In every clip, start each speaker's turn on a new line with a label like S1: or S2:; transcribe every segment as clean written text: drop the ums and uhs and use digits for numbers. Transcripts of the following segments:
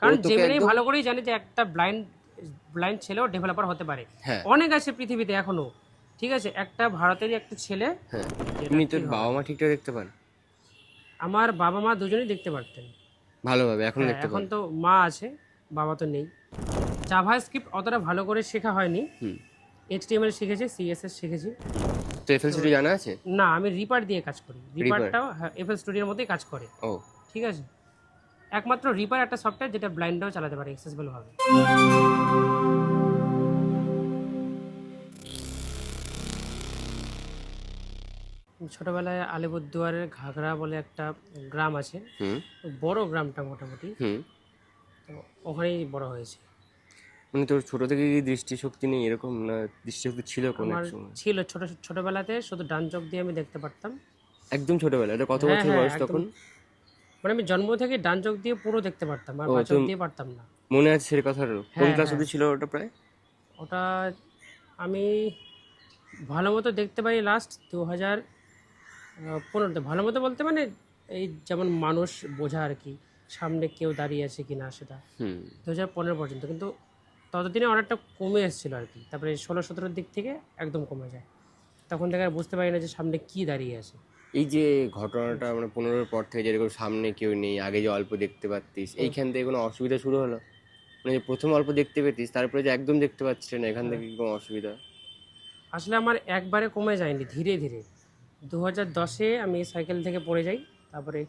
S1: কারণ জেমিনাই ভালো করেই জানে যে একটা ব্লাইন্ড ব্লাইন্ড ছেলেও ডেভেলপার হতে পারে। অনেক আছে পৃথিবীতে এখনো, ঠিক আছে। একটা ভারতেরই একটা ছেলে,
S2: তুমি তোর বাবা মা ঠিকঠাক দেখতে পান?
S1: আমার বাবা মা দুজনেই দেখতে পারতেন
S2: ভালোভাবে এখন দেখতে
S1: এখন
S2: পান?
S1: তো মা আছে, বাবা তো নেই। জাভাস্ক্রিপ্ট অতটা ভালো করে শেখা হয়নি, এইচটিএমএল শিখেছি, সিএসএস শিখেছি।
S2: তো এফএল স্টুডিও জানা আছে?
S1: না, আমি রিপার দিয়ে কাজ করি। রিপারটাও এফএল স্টুডিওর মধ্যেই কাজ করে।
S2: ও
S1: ঠিক আছে, একমাত্র রিপার একটা সফটওয়্যার যেটা ব্লাইন্ডরাও চালাতে পারে অ্যাক্সেসিবল ভাবে। ছোটবেলায় আলিপুরদুয়ারের ঘাগড়া বলে একটা গ্রাম আছে, বড় গ্রামটা মোটামুটি, তো ওখানেই বড় হয়েছে।
S2: মানে তোর ছোট থেকে কি দৃষ্টিশক্তি নেই এরকম, না দৃষ্টিশক্তি ছিল কোন এক
S1: আমার
S2: সময়?
S1: ছিল ছোটবেলাতে শুধু ডান চোখ দিয়ে আমি দেখতে পারতাম।
S2: একদম ছোটবেলা? এটা কত বছর বয়স তখন?
S1: মানে আমি জন্ম থেকে ডান চোখ দিয়ে পুরো দেখতে পারতাম, আর বাঁ চোখ দিয়ে পারতাম না।
S2: মনে আছে সেই কথার? কোন ক্লাস অবধি ছিল ওটা প্রায়?
S1: ওটা আমি ভালো মতো দেখতে পারি লাস্ট 2015-তে। ভালো মতো বলতে মানে এই যেমন মানুষ বোঝা আর কি, সামনে কেউ দাঁড়িয়ে আছে কিনা সেটা 2015 পর্যন্ত। কিন্তু ততদিনে অনেকটা কমে এসেছিলো আর কি। তারপরে 16-17 দিক থেকে একদম কমে যায়, তখন থেকে আর বুঝতে পারি না যে সামনে কি দাঁড়িয়ে আছে।
S2: এই যে ঘটনাটা মানে 15-এর পর থেকে যেরকম সামনে কেউ নেই, আগে যে অল্প দেখতে পারতিস, এইখান থেকে কোনো অসুবিধা শুরু হলো? মানে যে প্রথম অল্প দেখতে পেতিস, তারপরে যে একদম দেখতে পাচ্ছিস না, এখান থেকে কি কোনো অসুবিধা?
S1: আসলে আমার একবারে কমে যায়নি, ধীরে ধীরে। 2010-এ আমি সাইকেল থেকে পড়ে যাই, তারপরে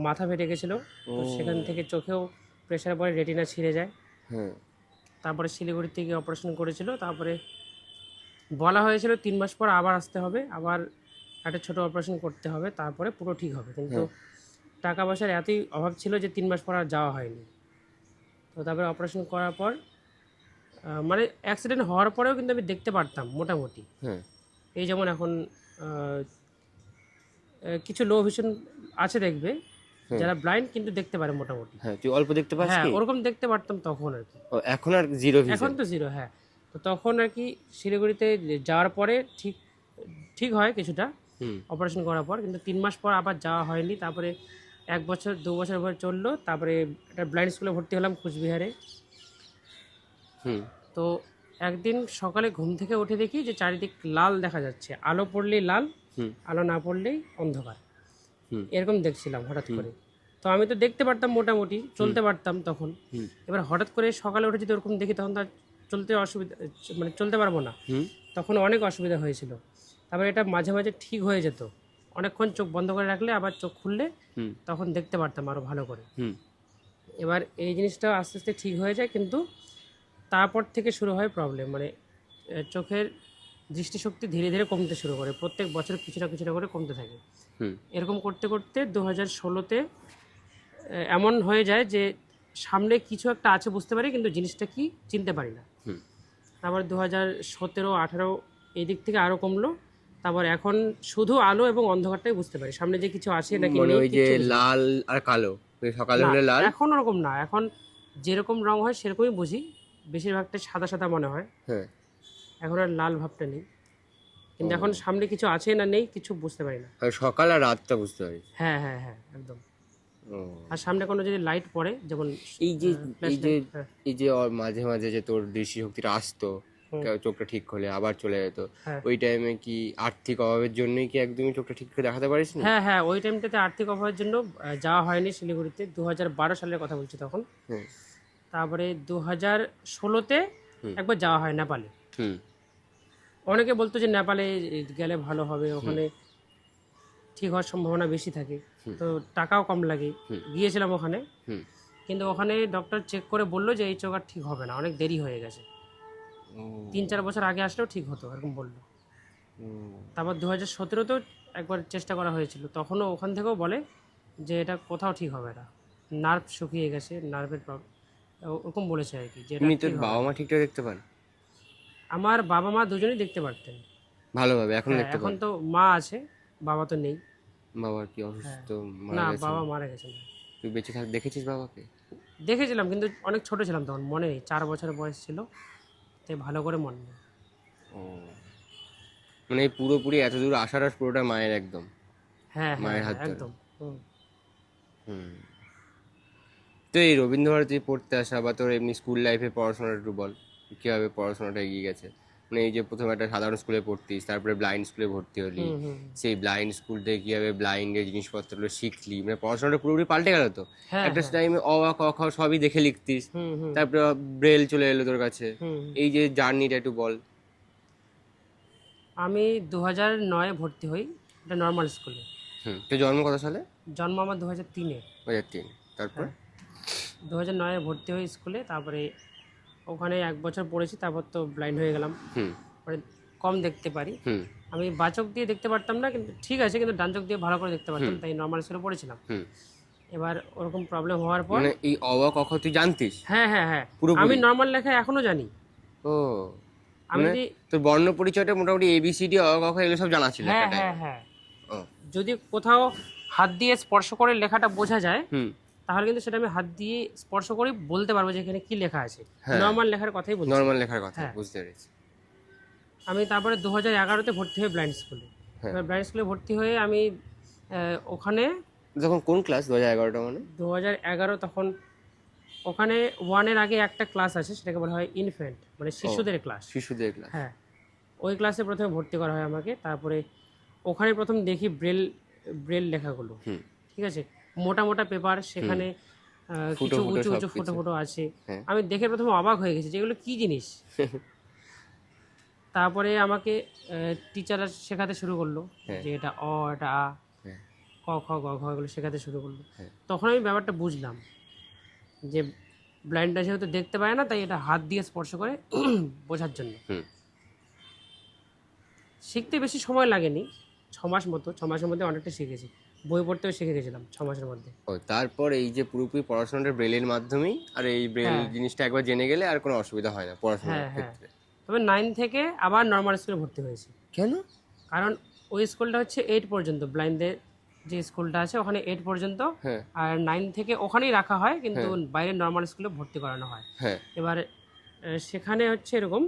S1: মাথা ফেটে গেছিলো, তো সেখান থেকে চোখেও প্রেশার পড়ে, রেটিনা ছিঁড়ে যায়। তারপরে শিলিগুড়ি থেকে অপারেশন করেছিল, তারপরে বলা হয়েছিল 3 মাস পর আবার আসতে হবে, আবার একটা ছোটো অপারেশন করতে হবে, তারপরে পুরো ঠিক হবে। কিন্তু টাকা পয়সার এতই অভাব ছিল যে 3 মাস পর আর যাওয়া হয়নি। তো তারপরে অপারেশন করার পর মানে অ্যাক্সিডেন্ট হওয়ার পরেও কিন্তু আমি দেখতে পারতাম মোটামুটি। এই যেমন এখন কিছু লো ভিশন আছে দেখবে, যারা ব্লাইন্ড কিন্তু দেখতে পারে মোটামুটি।
S2: তুই অল্প দেখতে পাস?
S1: হ্যাঁ, ওরকম দেখতে পারতাম তখন আর কি।
S2: এখন আর জিরো ভিশন?
S1: এখন তো জিরো। হ্যাঁ, তো তখন আর কি শিলিগুড়িতে যাওয়ার পরে ঠিক হয় কিছুটা অপারেশন করার পর, কিন্তু 3 মাস পর আবার যাওয়া হয়নি। তারপরে 1 বছর 2 বছর পর চললো, তারপরে একটা ব্লাইন্ড স্কুলে ভর্তি হলাম কুচবিহারে। তো একদিন সকালে ঘুম থেকে উঠে দেখি যে চারিদিক লাল দেখা যাচ্ছে, আলো পড়লেই লাল, আলো না পড়লেই অন্ধকার, এরকম দেখছিলাম হঠাৎ করে। তো আমি তো দেখতে পারতাম মোটামুটি, চলতে পারতাম তখন। এবার হঠাৎ করে সকালে উঠে যদি ওরকম দেখি, তখন তো চলতে অসুবিধা, মানে চলতে পারবো না, তখন অনেক অসুবিধা হয়েছিল। তারপরে এটা মাঝে মাঝে ঠিক হয়ে যেত, অনেকক্ষণ চোখ বন্ধ করে রাখলে আবার চোখ খুললে তখন দেখতে পারতাম আরও ভালো করে। এবার এই জিনিসটা আস্তে আস্তে ঠিক হয়ে যায়, কিন্তু তারপর থেকে শুরু হয় প্রবলেম। মানে চোখের দৃষ্টিশক্তি ধীরে ধীরে কমতে শুরু করে, প্রত্যেক বছর কিছু না করে কমতে থাকে। এরকম করতে করতে 2016-তে এমন হয়ে যায় যে সামনে কিছু একটা আছে বুঝতে পারি, কিন্তু জিনিসটা কি চিনতে পারি না। তারপর 2017-18 এই দিক থেকে আরও কমলো। তারপর এখন শুধু আলো এবং অন্ধকারটাই বুঝতে পারি, সামনে যে কিছু আছে নাকি
S2: মানে
S1: নেই।
S2: ওই যে লাল আর কালো, সকালে হলে লাল,
S1: এখন ওরকম না, এখন যেরকম রং হয় সেরকমই বুঝি, বেশিরভাগটাই সাদা সাদা মনে হয়। এখন আর লাল ভাবটা নেই, কিন্তু এখন সামনে কিছু আছে না নেই কিছু বুঝতে পারি না।
S2: সকাল আর রাতটা বুঝতে পারি?
S1: হ্যাঁ হ্যাঁ হ্যাঁ, একদম। আর সামনে কোনো যদি লাইট পড়ে, যেমন
S2: এই যে মাঝে মাঝে যে তোর দৃষ্টিশক্তিটা আসতো, চোখটা ঠিক হলে আবার চলে যেত, ওই টাইমে কি আর্থিক অভাবের জন্যই কি একদমই চোখটা ঠিক করে দেখাতে পারিস না?
S1: হ্যাঁ হ্যাঁ, ওই টাইমটাতে আর্থিক অভাবের জন্য যাওয়া হয়নি শিলিগুড়িতে। 2012 সালের কথা বলছি তখন। তারপরে 2016-তে একবার যাওয়া হয় নেপালে। অনেকে বলতো যে নেপালে গেলে ভালো হবে, ওখানে ঠিক হওয়ার সম্ভাবনা বেশি থাকে, তো টাকাও কম লাগে। গিয়েছিলাম ওখানে, কিন্তু ওখানে ডক্টর চেক করে বললো যে এই চোখ আর ঠিক হবে না, অনেক দেরি হয়ে গেছে, 3-4 বছর আগে আসলেও ঠিক হতো, এরকম বললো। তারপর 2017-তেও একবার চেষ্টা করা হয়েছিল, তখনও ওখান থেকেও বলে যে এটা কোথাও ঠিক হবে না, নার্ভ শুকিয়ে গেছে, নার্ভের প্রবলেম, ওরকম বলেছে আর কি। যে
S2: তোর বাবা মা ঠিকঠাক দেখতে পান?
S1: আমার বাবা মা দুজনেই দেখতে পারতেন
S2: ভালোভাবে, এখন দেখতে পান?
S1: এখন তো মা আছে, বাবা তো নেই।
S2: বাবা কি অসুস্থ?
S1: না, বাবা মারা গেছেন।
S2: তুই বেঁচে দেখেছিস বাবাকে?
S1: দেখেছিলাম, কিন্তু অনেক ছোট ছিলাম তখন, মনে নেই, 4 বছর বয়স ছিল, তাই ভালো করে মনে নেই।
S2: মানে পুরোপুরি এত দূর আসার পুরোটা মায়ের, একদম
S1: হ্যাঁ মায়ের হাত ধরে।
S2: তো এই রবীন্দ্রভারতী পড়তে আসা বা তোর এমনি স্কুল লাইফে পড়াশোনাটা একটু বল, কিভাবে পড়াশোনাটা এগিয়ে গেছে? মানে এই যে প্রথমে একটা সাধারণ স্কুলে পড়তিস, তারপরে ব্লাইন্ড স্কুলে ভর্তি হলি, সেই ব্লাইন্ড স্কুল থেকে কিভাবে ব্লাইন্ডের জিনিসপত্রগুলো শিখলি, মানে পড়াশোনাটা পুরোপুরি পাল্টে গেল তো।
S1: হ্যাঁ
S2: একটা
S1: হ্যাঁ
S2: টাইমে অ আ ক খ সবই দেখে লিখতিস,
S1: হুম হুম
S2: তারপরে ব্রেল চলে এলো তোর কাছে।
S1: হুম
S2: এই যে জার্নিটা একটু বল।
S1: আমি 2009 ভর্তি হই একটা নর্মাল স্কুলে।
S2: তোর জন্ম কত সালে?
S1: জন্ম আমার 2003-এ।
S2: 2003। তারপর?
S1: 2009-এ ভর্তি হই স্কুলে, তারপরে ওখানে 1 বছর পড়েছি, তারপর তো ব্লাইন্ড হয়ে গেলাম।
S2: হুম
S1: পরে কম দেখতে পারি।
S2: হুম
S1: আমি বাঁ চোখ দিয়ে দেখতে পারতাম না, কিন্তু ঠিক আছে, কিন্তু ডান চোখ দিয়ে ভালো করে দেখতে পারতাম, তাই নর্মাল স্কুলে পড়েছিলাম।
S2: হুম
S1: এবার ওরকম প্রবলেম হওয়ার পর
S2: মানে এই অ আ ক খ তুই জানতিস?
S1: হ্যাঁ হ্যাঁ হ্যাঁ
S2: পুরোপুরি?
S1: আমি নর্মাল লেখা এখনো জানি।
S2: ও,
S1: আমি
S2: মানে
S1: যদি
S2: তোর বর্ণ পরিচয়টা মোটামুটি এবিসিডি অ আ ক খ এগুলো সব জানা ছিল
S1: হ্যাঁ
S2: একটা
S1: হ্যাঁ
S2: টাইমে?
S1: হ্যাঁ
S2: ও,
S1: যদি কোথাও হাত দিয়ে স্পর্শ করে লেখাটা বোঝা যায়,
S2: হুম
S1: তাহলে কিন্তু সেটা আমি হাত দিয়ে স্পর্শ করে বলতে পারবো যে এখানে কি লেখা আছে।
S2: হ্যাঁ।
S1: নর্মাল লেখার কথাই বলছি।
S2: নর্মাল লেখার কথা
S1: হ্যাঁ।
S2: বুঝতে পেরেছি।
S1: আমি তারপরে 2011-তে ভর্তি হই ব্লাইন্ড স্কুলে।
S2: হ্যাঁ।
S1: এবার ব্লাইন্ড স্কুলে ভর্তি হয়ে আমি ওখানে
S2: তখন কোন ক্লাস? 2011টা মানে?
S1: 2011 তখন ওখানে 1-এর আগে একটা ক্লাস আছে, সেটাকে বলা হয় ইনফ্যান্ট, মানে শিশুদের ক্লাস।
S2: শিশুদের ক্লাস।
S1: হ্যাঁ, ওই ক্লাসে প্রথমে ভর্তি করা হয় আমাকে। তারপরে ওখানে প্রথম দেখি ব্রেল ব্রেল লেখাগুলো।
S2: হুম
S1: ঠিক আছে, মোটা মোটা পেপার, সেখানে কিছু
S2: ফুটো
S1: উঁচু
S2: সব
S1: উঁচু ফুটো
S2: কিছু।
S1: ফুটো আছে।
S2: হ্যাঁ।
S1: আমি দেখে প্রথমে অবাক হয়ে গেছি, যেগুলো কি জিনিস। তারপরে আমাকে টিচাররা শেখাতে শুরু করলো
S2: হ্যাঁ।
S1: যে এটা অ, এটা আ,
S2: হ্যাঁ।
S1: ক খ গ ঘ, এগুলো শেখাতে শুরু করলো।
S2: হ্যাঁ।
S1: তখন আমি ব্যাপারটা বুঝলাম যে ব্লাইন্ডরা যেহেতু দেখতে পায় না, তাই এটা হাত দিয়ে স্পর্শ করে বোঝার জন্য।
S2: হুম
S1: শিখতে বেশি সময় লাগেনি, 6 মাস মতো। 6 মাসের মধ্যে অনেকটা শিখেছি, বই পড়তেও শিখে গেছিলাম 6 মাসের মধ্যে।
S2: ও, তারপর এই যে পুরোপুরি পড়াশোনাটা ব্রেলের মাধ্যমেই, আর এই ব্রেল
S1: হ্যাঁ।
S2: জিনিসটা একবার জেনে গেলে আর কোনো অসুবিধা হয় না পড়াশোনার
S1: হ্যাঁ হ্যাঁ
S2: ক্ষেত্রে।
S1: তবে 9 থেকে আবার নর্মাল স্কুলে ভর্তি হয়েছি,
S2: কেন?
S1: কারণ ওই স্কুলটা হচ্ছে 8 পর্যন্ত। ব্লাইন্ডদের যে স্কুলটা আছে ওখানে 8 পর্যন্ত,
S2: হ্যাঁ
S1: আর 9 থেকে ওখানেই রাখা হয়, কিন্তু বাইরে নর্মাল স্কুলে ভর্তি করানো হয়।
S2: হ্যাঁ
S1: এবার সেখানে হচ্ছে এরকম,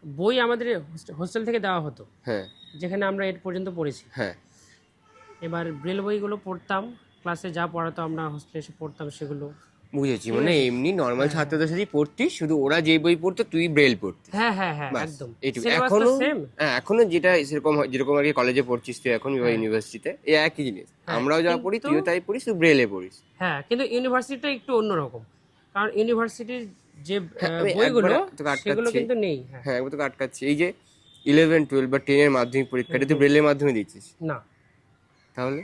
S1: বই আমাদের হোস্টেল থেকে দেওয়া হতো,
S2: হ্যাঁ
S1: যেখানে আমরা 8 পর্যন্ত পড়েছি।
S2: হ্যাঁ
S1: এবার ব্রেল বইগুলো পড়তাম, ক্লাসে যা পড়াতো আমরা হোস্টেলে এসে পড়তাম সেগুলো।
S2: বুঝেছি, মানে এমনি নর্মাল ছাত্রদের সাথেই পড়তিস, শুধু ওরা যে বই পড়তো তুই ব্রেল পড়তিস।
S1: হ্যাঁ হ্যাঁ হ্যাঁ
S2: বাস,
S1: একদম।
S2: এইটুকু।
S1: সিলেবাস তো
S2: এখনো
S1: সেম।
S2: হ্যাঁ, এখনো যেটা সেরকম যেরকম আর কি কলেজে পড়ছিস তুই এখন বা ইউনিভার্সিটিতে, এই একই জিনিস। আমরাও যা পড়ি তুইও তাই পড়িস, তুই ব্রেলে পড়িস।
S1: হ্যাঁ, কিন্তু ইউনিভার্সিটিটা একটু অন্যরকম, কারণ ইউনিভার্সিটির যে
S2: আমি
S1: বইগুলো
S2: একবার তোকে
S1: সেগুলো
S2: আটকাচ্ছি।
S1: কিন্তু নেই। হ্যাঁ,
S2: হ্যাঁ, একবার তোকে আটকাচ্ছি। এই যে 11, 12 বা 10 এর মাধ্যমিক পরীক্ষাটা তুই ব্রেলের মাধ্যমে দিচ্ছিস,
S1: না।
S2: তাহলে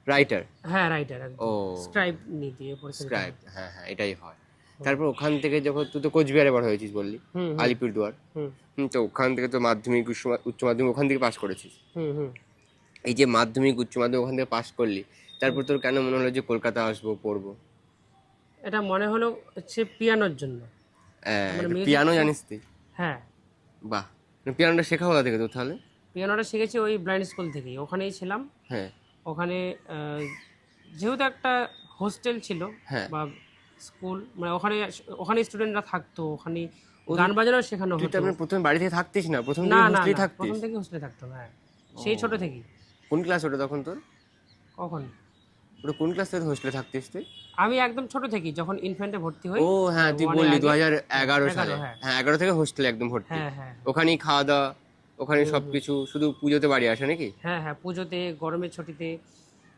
S2: রাইটার?
S1: হ্যাঁ, রাইটার
S2: ও,
S1: স্ক্রাইব নিয়ে দিয়ে পড়েছে।
S2: স্ক্রাইব, হ্যাঁ হ্যাঁ, এটাই হয়। তারপর ওখান থেকে যখন তুই তো কোচবিহারে বড় হয়েছিস বললি,
S1: হুম
S2: আলিপুরদুয়ার।
S1: হুম
S2: তো ওখান থেকে তো মাধ্যমিক উচ্চ মাধ্যমিক ওখান থেকে পাস করেছিস।
S1: হুম হুম
S2: এই যে মাধ্যমিক উচ্চ মাধ্যমিক ওখান থেকে পাস করলি, তারপর তোর কেন মনে হলো যে কলকাতা আসবো, পড়বো?
S1: এটা মনে হলো হচ্ছে পিয়ানোর জন্য। music
S2: পিয়ানো জানিস তুই?
S1: হ্যাঁ,
S2: বাহ, পিয়ানোটা শেখা কোথা থেকে তোর তাহলে?
S1: পিয়ানোটা শিখেছি ওই ব্লাইন্ড স্কুল থেকেই, ওখানেই ছিলাম।
S2: হ্যাঁ
S1: ওখানে যেহেতু একটা হোস্টেল ছিল
S2: হ্যাঁ।
S1: বা স্কুল, মানে ওখানে স্টুডেন্টরা থাকতো, ওখানে গান বাজানো শেখানো
S2: তুই তো
S1: হতো।
S2: আপনি প্রথমে বাড়ি থেকে থাকতিস না, প্রথম
S1: না
S2: থেকে
S1: না
S2: হোস্টেলে
S1: না,
S2: থাকতিস?
S1: প্রথম থেকে হোস্টেলে থাকতাম। হ্যাঁ, সেই ছোট থেকেই।
S2: কোন ক্লাস ওটা তখন তোর?
S1: কখন?
S2: ওটা কোন ক্লাস থেকে হোস্টেলে থাকতিস তুই?
S1: আমি একদম ছোট থেকেই, যখন ইনফ্যান্টে ভর্তি হই।
S2: ও হ্যাঁ, তুই
S1: 1 এর
S2: বললি
S1: আগে।
S2: 2011 সালে।
S1: হ্যাঁ।
S2: হ্যাঁ, 11 থেকে হোস্টেলে একদম ভর্তি।
S1: হ্যাঁ হ্যাঁ
S2: ওখানেই খাওয়া দাওয়া, ওখানে সবকিছু, শুধু পুজোতে বাড়ি আসে নাকি?
S1: হ্যাঁ হ্যাঁ পুজোতে, গরমের ছুটিতে,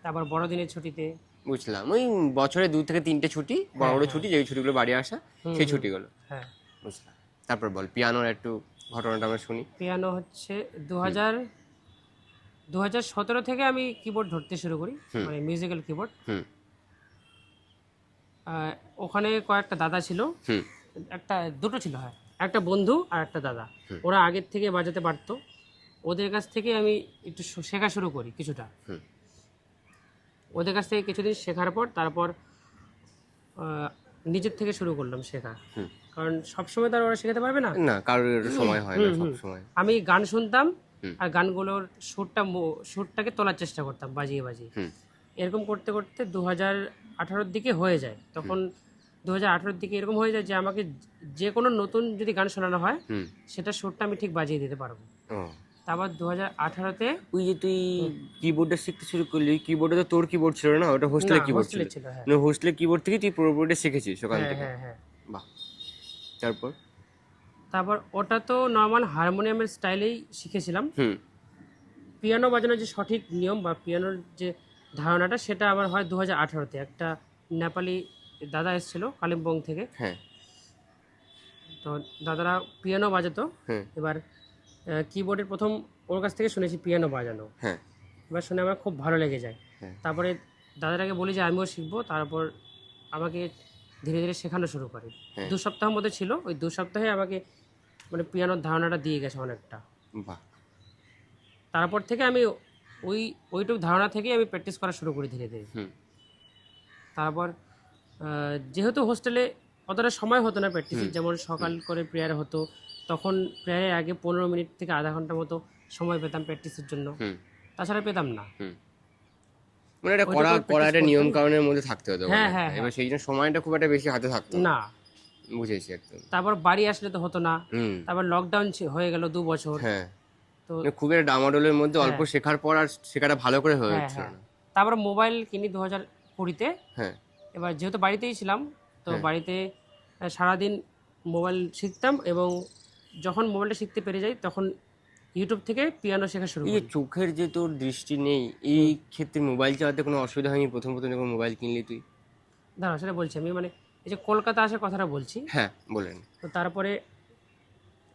S1: তারপর বড়দিনের ছুটিতে।
S2: বুঝলাম, ওই বছরে 2 থেকে 3টে ছুটি, বড় বড় ছুটি, যেই ছুটিগুলো বাড়ি আসা, সেই ছুটিগুলো।
S1: হ্যাঁ,
S2: বুঝলাম। তারপর বল পিয়ানোর একটু ঘটনাটা আমরা শুনি।
S1: পিয়ানো হচ্ছে 2017 থেকে আমি কিবোর্ড ধরতে শুরু করি, মানে মিউজিক্যাল কিবোর্ড।
S2: হুম
S1: ওখানে কয়েকটা দাদা ছিল,
S2: হুম
S1: দুটো ছিল। হ্যাঁ, একটা বন্ধু আর একটা দাদা, ওরা আগের থেকে বাজাতে পারতো। ওদের কাছ থেকে আমি একটু শেখা শুরু করি কিছুটা।
S2: হুম।
S1: ওদের কাছ থেকে কিছুদিন শেখার পর তারপর নিজের থেকে শুরু করলাম শেখা, কারণ সবসময় তো আর ওরা শেখাতে পারবে না।
S2: না, কারোর একটু সময় হয় না সব সময়।
S1: আমি গান শুনতাম আর গানগুলোর সুরটাকে তোলার চেষ্টা করতাম বাজিয়ে বাজিয়ে। এরকম করতে করতে 2018-র দিকে হয়ে যায়। তখন 2018-র দিকে এরকম হয়ে যায় যে আমাকে যে কোনো নতুন যদি গান শোনানো হয়, সেটা সুরটা আমি ঠিক বাজিয়ে দিতে পারবো। তারপর 2018-তে
S2: ওই যে তুই কিবোর্ডটা শিখতে শুরু করলি, ওই কিবোর্ডে তো তোর কিবোর্ড ছিল না, ওটা হোস্টেলে কিবোর্ড ছিল।
S1: হোস্টেলে ছিল। হ্যাঁ
S2: মানে হোস্টেলের কিবোর্ড থেকে তুই পুরোপুরিটা শিখেছিস ওখান
S1: হ্যাঁ
S2: থেকে?
S1: হ্যাঁ হ্যাঁ।
S2: বাহ। তারপর?
S1: তারপর ওটা তো নর্মাল হারমোনিয়ামের স্টাইলেই শিখেছিলাম।
S2: হুম।
S1: পিয়ানো বাজানোর যে সঠিক নিয়ম বা পিয়ানোর যে ধারণাটা, সেটা আবার হয় 2018-তে। একটা নেপালি দাদা এসেছিল কালিম্পং থেকে।
S2: হ্যাঁ
S1: তো দাদারা পিয়ানো বাজাতো।
S2: হ্যাঁ
S1: এবার কিবোর্ডের প্রথম ওর কাছ থেকে শুনেছি পিয়ানো বাজানো।
S2: হ্যাঁ
S1: এবার শুনে আমার খুব ভালো লেগে যায়।
S2: হ্যাঁ।
S1: তারপরে দাদাটাকে বলি যে আমিও শিখবো। তারপর আমাকে ধীরে ধীরে শেখানো শুরু করে।
S2: হ্যাঁ।
S1: 2 সপ্তাহের মধ্যে ছিল। ওই 2 সপ্তাহে আমাকে মানে পিয়ানোর ধারণাটা দিয়ে গেছে অনেকটা।
S2: বাহ।
S1: তারপর থেকে আমি ওইটুকু ধারণা থেকেই আমি প্র্যাকটিস করা শুরু করি ধীরে ধীরে।
S2: হুম।
S1: তারপর যেহেতু হোস্টেলে অতটা সময় হতো না প্র্যাকটিসের, যেমন সকাল করে প্রেয়ার হতো, তখন প্রেয়ারের আগে 15 মিনিট থেকে আধা ঘন্টা মতো সময় পেতাম প্র্যাকটিসের জন্য।
S2: হুম।
S1: তাছাড়া পেতাম না।
S2: হুম। মানে এটা করা একটা নিয়ম কানুনের মধ্যে থাকতে হতো।
S1: হ্যাঁ হ্যাঁ।
S2: এবার সেই জন্য সময়টা খুব একটা বেশি হাতে থাকতো না।
S1: না।
S2: বুঝেছি একদম।
S1: তারপর বাড়ি আসলে তো হতো না।
S2: হুম।
S1: তারপর লকডাউন হয়ে গেল 2 বছর।
S2: হ্যাঁ।
S1: তো
S2: মানে খুব একটা ডামাডোলের মধ্যে অল্প শেখার পর আর শেখাটা ভালো করে হয়ে
S1: হ্যাঁ
S2: উঠছিল
S1: হ্যাঁ।
S2: না।
S1: তারপর মোবাইল কিনি 2020-তে।
S2: হ্যাঁ
S1: এবার যেহেতু বাড়িতেই ছিলাম, তো বাড়িতে সারাদিন মোবাইল শিখতাম, এবং যখন মোবাইলটা শিখতে পেরে যাই তখন ইউটিউব থেকে পিয়ানো শেখা শুরু
S2: এই
S1: করি।
S2: চোখের যে তোর দৃষ্টি নেই, এই ক্ষেত্রে মোবাইল চালাতে কোনো অসুবিধা হয়নি প্রথম প্রথম যখন মোবাইল কিনলি তুই?
S1: দাঁড়া, সেটা বলছি আমি, মানে এই যে কলকাতা আসার কথাটা বলছি।
S2: হ্যাঁ বলেন।
S1: তো তারপরে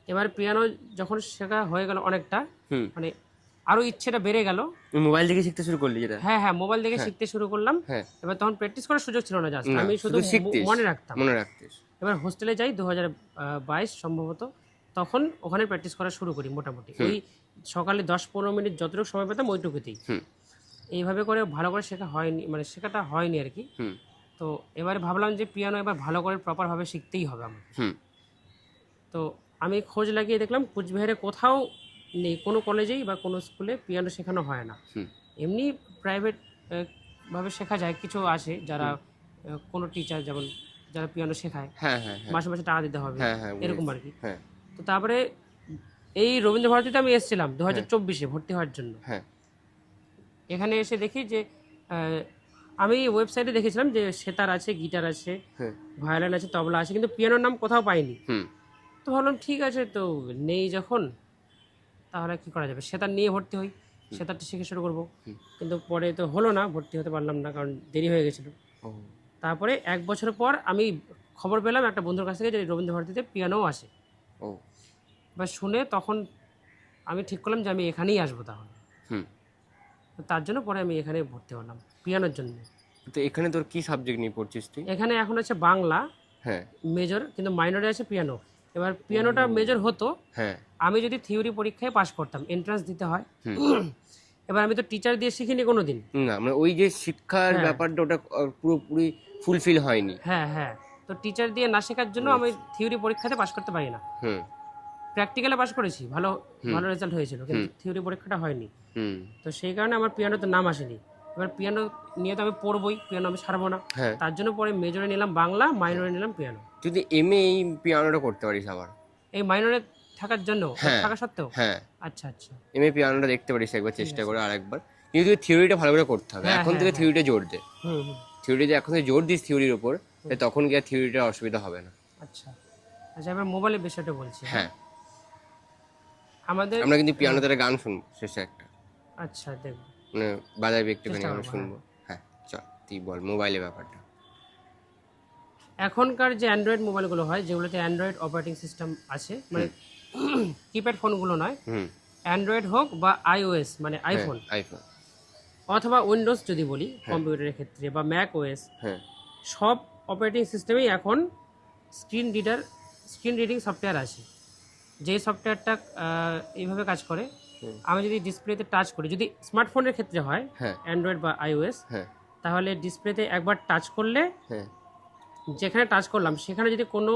S1: এবার পিয়ানো যখন শেখা হয়ে গেল অনেকটা,
S2: হুম।
S1: মানে আরও ইচ্ছেটা বেড়ে গেল।
S2: তুই মোবাইল থেকে শিখতে শুরু করলি যেটা?
S1: হ্যাঁ হ্যাঁ, মোবাইল দেখে শিখতে শুরু করলাম।
S2: হ্যাঁ।
S1: এবার তখন প্র্যাকটিস করার সুযোগ ছিল না, জাস্ট
S2: না,
S1: আমি শুধু
S2: শিখতিস,
S1: মনে রাখতাম।
S2: মনে রাখতিস।
S1: এবার হোস্টেলে যাই 2022 সম্ভবত, তখন ওখানে প্র্যাকটিস করা শুরু করি মোটামুটি। ওই সকালে 10-15 মিনিট যতটুকু সময় পেতাম ওইটুকুতেই।
S2: হুম।
S1: এইভাবে করে ভালো করে শেখা হয়নি, মানে শেখাটা হয়নি আর কি।
S2: হুম।
S1: তো এবারে ভাবলাম যে পিয়ানো এবার ভালো করে প্রপারভাবে শিখতেই হবে আমার।
S2: হুম।
S1: তো আমি খোঁজ লাগিয়ে দেখলাম কোচবিহারে কোথাও নেই, কোনো কলেজেই বা কোনো স্কুলে পিয়ানো শেখানো হয় না।
S2: হুম।
S1: এমনি প্রাইভেট ভাবে শেখা যায়, কিছু আছে যারা কোনো টিচার যেমন যারা পিয়ানো শেখায়,
S2: হ্যাঁ হ্যাঁ হ্যাঁ
S1: মাসে মাসে টাকা দিতে হবে,
S2: হ্যাঁ হ্যাঁ
S1: এরকম আর কি।
S2: হ্যাঁ
S1: তো তারপরে এই রবীন্দ্র ভারতীতে আমি এসেছিলাম 2024-এ ভর্তি হওয়ার জন্য।
S2: হ্যাঁ
S1: এখানে এসে দেখি যে আমি ওয়েবসাইটে দেখেছিলাম যে সেতার আছে, গিটার আছে,
S2: হ্যাঁ
S1: ভায়োলিন আছে, তবলা আছে, কিন্তু পিয়ানোর নাম কোথাও পাইনি।
S2: হুম।
S1: তো ভাবলাম ঠিক আছে, তো নেই যখন তাহলে কি করা যাবে, সেতার নিয়ে ভর্তি হই, সেতারটা শিখে শুরু করবো। কিন্তু পরে তো হলো না, ভর্তি হতে পারলাম না, কারণ দেরি হয়ে গেছিলো।
S2: ও
S1: তারপরে 1 বছর পর আমি খবর পেলাম একটা বন্ধুর কাছ থেকে যে রবীন্দ্র ভারতীতে পিয়ানোও আসে।
S2: ও
S1: বা শুনে তখন আমি ঠিক করলাম যে আমি এখানেই আসবো তাহলে।
S2: হুম।
S1: তো তার জন্য পরে আমি এখানে ভর্তি হলাম পিয়ানোর জন্য।
S2: তো এখানে তোর কি সাবজেক্ট নিয়ে পড়ছিস তুই?
S1: এখানে এখন আছে বাংলা
S2: হ্যাঁ
S1: মেজর, কিন্তু মাইনরে আছে পিয়ানো। এবার পিয়ানোটা মেজর হতো
S2: হ্যাঁ
S1: আমি যদি থিওরি পরীক্ষায় পাশ করতাম, এন্ট্রান্স দিতে হয়। এবার আমি তো টিচার দিয়ে শিখিনি কোনো দিন।
S2: না, মানে ওই যে শিক্ষার ব্যাপারটা ওটা পুরোপুরি ফুলফিল হয়নি।
S1: হ্যাঁ হ্যাঁ, তো টিচার দিয়ে না শেখার জন্য আমি থিওরি পরীক্ষাতে পাশ করতে পারি না।
S2: হুম।
S1: প্র্যাকটিক্যালে পাশ করেছি, ভালো ভালো রেজাল্ট হয়েছিল, কিন্তু থিওরি পরীক্ষাটা হয়নি।
S2: হুম।
S1: তো সেই কারণে আমার পিয়ানোতে নাম আসেনি। এবার পিয়ানো নিয়ে তো আমি পড়বই, পিয়ানো আমি ছাড়বো না।
S2: হ্যাঁ।
S1: তার জন্য পরে মেজরে নিলাম বাংলা, মাইনরে নিলাম পিয়ানো।
S2: যদি এমএ এই পিয়ানোটা করতে পারিস আবার
S1: এই মাইনরে থাকার জন্য, থাকা সত্ত্বেও।
S2: হ্যাঁ
S1: আচ্ছা আচ্ছা।
S2: এমএ পিয়ানোটা দেখতে পারিস একবার, চেষ্টা করে আরেকবার। কিন্তু তুই থিওরিটা ভালো করে করতে হবে, এখন থেকে থিওরিটা জোর দে।
S1: হুম হুম।
S2: থিওরিটা এখন থেকে জোর দিস থিওরির উপর, তখন গিয়ে থিওরিটার অসুবিধা হবে না।
S1: আচ্ছা আচ্ছা, এবার মোবাইলের বিষয়টা বলছি।
S2: হ্যাঁ,
S1: আমাদের
S2: আমরা কিন্তু পিয়ানোতে একটা গান শুনবো শেষে একটা,
S1: আচ্ছা দেখব,
S2: মানে বাজাবি একটুখানি,
S1: চেষ্টা
S2: আমরা
S1: করবো,
S2: শুনবো। হ্যাঁ চল, তুই বল মোবাইলের ব্যাপারটা।
S1: এখনকার যে অ্যান্ড্রয়েড মোবাইলগুলো হয়, যেগুলোতে অ্যান্ড্রয়েড অপারেটিং সিস্টেম আছে, মানে কিপ্যাড ফোনগুলো নয়, অ্যান্ড্রয়েড হোক বা iOS মানে আইফোন,
S2: আইফোন
S1: অথবা উইন্ডোজ যদি বলি কম্পিউটারের ক্ষেত্রে, বা ম্যাক ওএস,
S2: হ্যাঁ
S1: সব অপারেটিং সিস্টেমেই এখন স্ক্রিন রিডিং সফটওয়্যার আছে। যেই সফটওয়্যারটা এইভাবে কাজ করে, আমি যদি ডিসপ্লেতে টাচ করি, যদি স্মার্টফোনের ক্ষেত্রে হয় অ্যান্ড্রয়েড বা iOS, তাহলে ডিসপ্লেতে একবার টাচ করলে যেখানে টাচ করলাম সেখানে যদি কোনো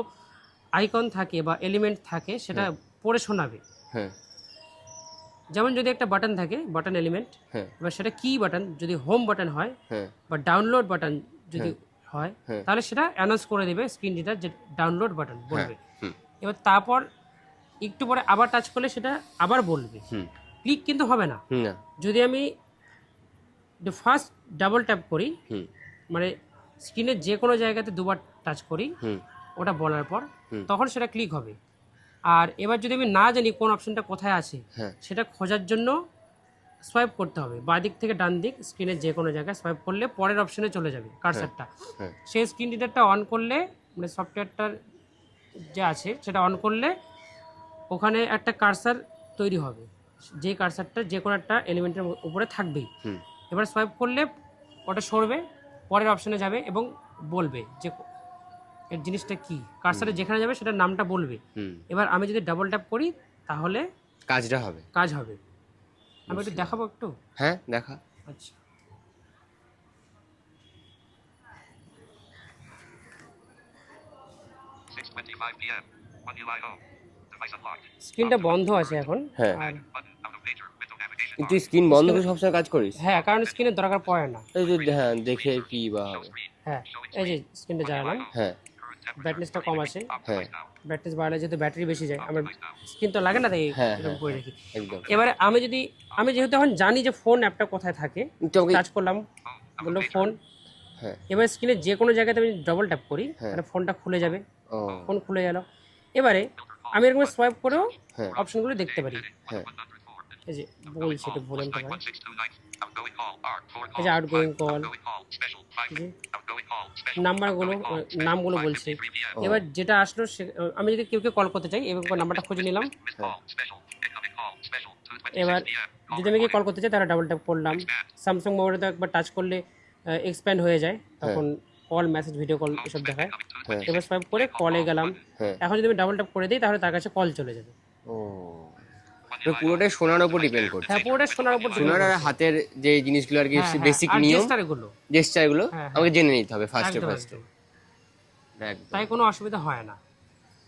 S1: আইকন থাকে বা এলিমেন্ট থাকে, সেটা পড়ে শোনাবে। যেমন যদি একটা বাটন থাকে, বাটন এলিমেন্ট, এবার সেটা কি বাটন, যদি হোম বাটন হয় বা ডাউনলোড বাটন যদি হয়, তাহলে সেটা অ্যানাউন্স করে দেবে স্ক্রিন রিডার যে ডাউনলোড বাটন বলবে। এবার তারপর একটু পরে আবার টাচ করলে সেটা আবার বলবে। ক্লিক কিন্তু হবে না।
S2: না।
S1: যদি আমি ফার্স্ট ডাবল ট্যাপ করি,
S2: হুম
S1: মানে স্ক্রিনের যে কোনো জায়গাতে দুবার টাচ করি
S2: হুম
S1: ওটা বলার পর,
S2: হুম।
S1: তখন সেটা ক্লিক হবে। আর এবার যদি আমি না জানি কোন অপশনটা কোথায় আছে,
S2: হ্যাঁ
S1: সেটা খোঁজার জন্য সোয়াইপ করতে হবে বাঁ দিক থেকে ডান দিক, স্ক্রিনের যে কোনো জায়গায় সোয়াইপ করলে পরের অপশনে চলে যাবে কার্সারটা।
S2: হ্যাঁ
S1: সেই স্ক্রিন রিডারটা অন করলে, মানে সফটওয়্যারটার যে আছে সেটা অন করলে ওখানে একটা কার্সার তৈরি হবে, যেই কার্সারটা যে কোনো একটা এলিমেন্টের উপরে থাকবেই।
S2: হুম
S1: এবার সোয়াইপ করলে ওটা সরবে, পরের অপশনে যাবে এবং বলবে যে এর জিনিসটা কি, কার্সারে যেখানে যাবে সেটার নামটা বলবে।
S2: হুম।
S1: এবার আমি যদি ডাবল ট্যাপ করি তাহলে
S2: কাজটা হবে।
S1: কাজ হবে। আমি একটু দেখাবো একটু।
S2: হ্যাঁ দেখা।
S1: আচ্ছা, স্ক্রিনটা বন্ধ আছে এখন।
S2: হ্যাঁ।
S1: আর
S2: তুই স্ক্রিন বন্ধ করে সবসময় কাজ করিস?
S1: হ্যাঁ, কারণ স্ক্রিনের দরকার পড়ে না।
S2: এই যে হ্যাঁ দেখে কি বা হবে।
S1: হ্যাঁ, এই যে স্ক্রিনটা জ্বালালাম,
S2: হ্যাঁ
S1: ব্রাইটনেসটা কম আছে।
S2: হ্যাঁ
S1: ব্রাইটনেস বাড়ালে যেহেতু ব্যাটারি বেশি যায়, আমার স্ক্রিন তো লাগে না, তাই
S2: হ্যাঁ,
S1: এরকম করে রাখি।
S2: একদম।
S1: এবারে আমি যেহেতু এখন জানি যে ফোন অ্যাপটা কোথায় থাকে,
S2: তোকে
S1: টাচ করলাম, বললো ফোন।
S2: হ্যাঁ
S1: এবার স্ক্রিনে যে কোনো জায়গাতে আমি ডবল ট্যাপ করি,
S2: হ্যাঁ।
S1: তাহলে ফোনটা খুলে যাবে।
S2: ও
S1: ফোন খুলে গেল। এবারে আমি এরকম সোয়াইপ করেও
S2: হ্যাঁ
S1: অপশনগুলো দেখতে পারি।
S2: হ্যাঁ
S1: এই যে বলছি, একটু বলে নিতে পারি। এই যে আউটগোয়িং কল, নাম্বারগুলো, নামগুলো বলছে। এবার যেটা আসলো আমি যদি কেউ কল করতে চাই, এবার নাম্বারটা খুঁজে নিলাম। এবার যদি আমি কল করতে চাই তাহলে ডাবল ট্যাপ করলাম। স্যামসাং মোবাইলে তো একবার টাচ করলে এক্সপ্যান্ড হয়ে যায়, তখন কল, মেসেজ, ভিডিও কল এসব দেখায়।
S2: হ্যাঁ
S1: এবার সোয়াইপ করে কলে গেলাম।
S2: হ্যাঁ।
S1: এখন যদি আমি ডাবল ট্যাপ করে দিই তাহলে তার কাছে কল চলে যাবে।
S2: ও তো পুরোটাই সোনার উপর ডিপেন্ড করছে।
S1: হ্যাঁ, পুরোটা সোনার উপর
S2: সোনার আর হাতের যে জিনিসগুলো আর কি বেসিক নিয়ম,
S1: জেস্টারগুলো,
S2: জেস্টারগুলো
S1: হ্যাঁ, হ্যাঁ।
S2: আমাকে জেনে নিতে হবে ফার্স্টে
S1: একদম,
S2: ফার্স্টে।
S1: একদম।
S2: একদম।
S1: তাই কোনো অসুবিধা হয় না।